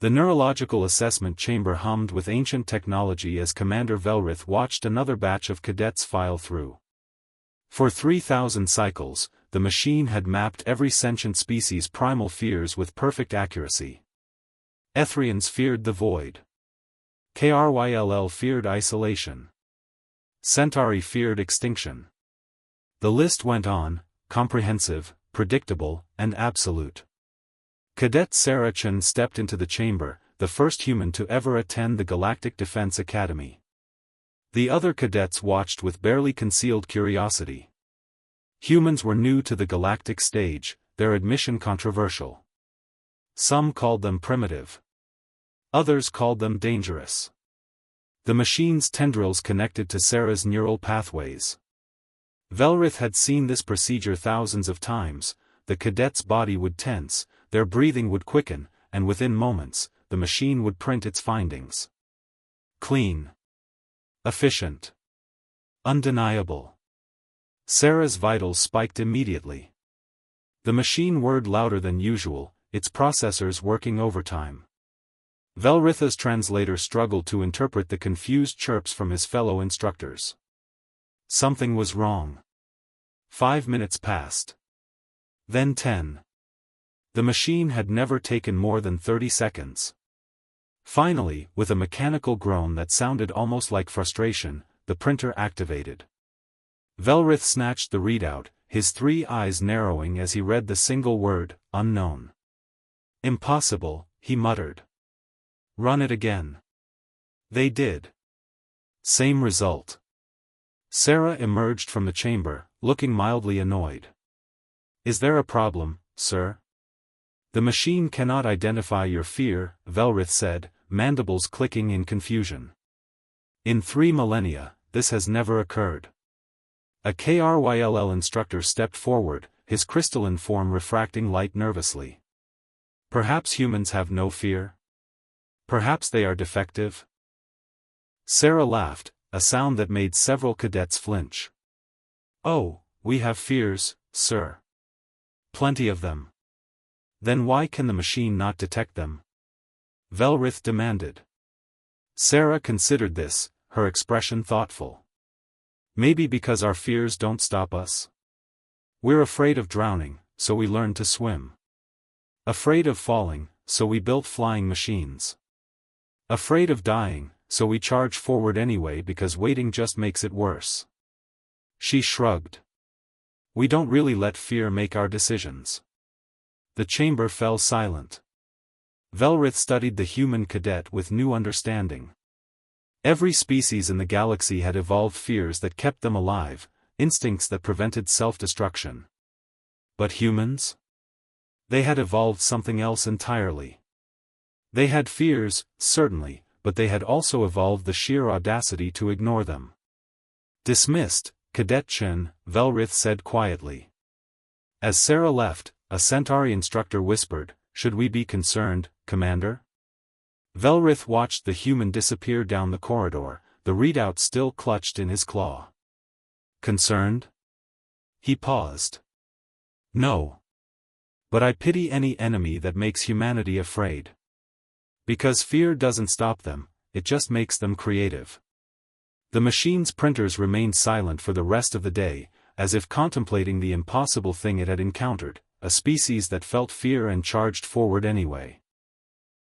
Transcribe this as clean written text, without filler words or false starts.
The neurological assessment chamber hummed with ancient technology as Commander Velrith watched another batch of cadets file through. For 3,000 cycles, the machine had mapped every sentient species' primal fears with perfect accuracy. Ethrians feared the void. Kryll feared isolation. Centauri feared extinction. The list went on, comprehensive, predictable, and absolute. Cadet Sarah Chen stepped into the chamber, the first human to ever attend the Galactic Defense Academy. The other cadets watched with barely concealed curiosity. Humans were new to the galactic stage, their admission controversial. Some called them primitive. Others called them dangerous. The machine's tendrils connected to Sarah's neural pathways. Velrith had seen this procedure thousands of times. The cadet's body would tense, their breathing would quicken, and within moments, the machine would print its findings. Clean. Efficient. Undeniable. Sarah's vitals spiked immediately. The machine whirred louder than usual, its processors working overtime. Velritha's translator struggled to interpret the confused chirps from his fellow instructors. Something was wrong. 5 minutes passed. Then 10. The machine had never taken more than 30 seconds. Finally, with a mechanical groan that sounded almost like frustration, the printer activated. Velrith snatched the readout, his 3 eyes narrowing as he read the single word, unknown. Impossible, he muttered. Run it again. They did. Same result. Sarah emerged from the chamber, looking mildly annoyed. Is there a problem, sir? The machine cannot identify your fear, Velrith said, mandibles clicking in confusion. In 3 millennia, this has never occurred. A Kryll instructor stepped forward, his crystalline form refracting light nervously. Perhaps humans have no fear? Perhaps they are defective? Sarah laughed, a sound that made several cadets flinch. Oh, we have fears, sir. Plenty of them. Then why can the machine not detect them? Velrith demanded. Sarah considered this, her expression thoughtful. Maybe because our fears don't stop us. We're afraid of drowning, so we learn to swim. Afraid of falling, so we built flying machines. Afraid of dying, so we charge forward anyway because waiting just makes it worse. She shrugged. We don't really let fear make our decisions. The chamber fell silent. Velrith studied the human cadet with new understanding. Every species in the galaxy had evolved fears that kept them alive, instincts that prevented self-destruction. But humans? They had evolved something else entirely. They had fears, certainly, but they had also evolved the sheer audacity to ignore them. Dismissed, Cadet Chen, Velrith said quietly. As Sarah left, a Centauri instructor whispered, "Should we be concerned, Commander?" Velrith watched the human disappear down the corridor, the readout still clutched in his claw. Concerned? He paused. No. But I pity any enemy that makes humanity afraid. Because fear doesn't stop them, it just makes them creative. The machine's printers remained silent for the rest of the day, as if contemplating the impossible thing it had encountered, a species that felt fear and charged forward anyway.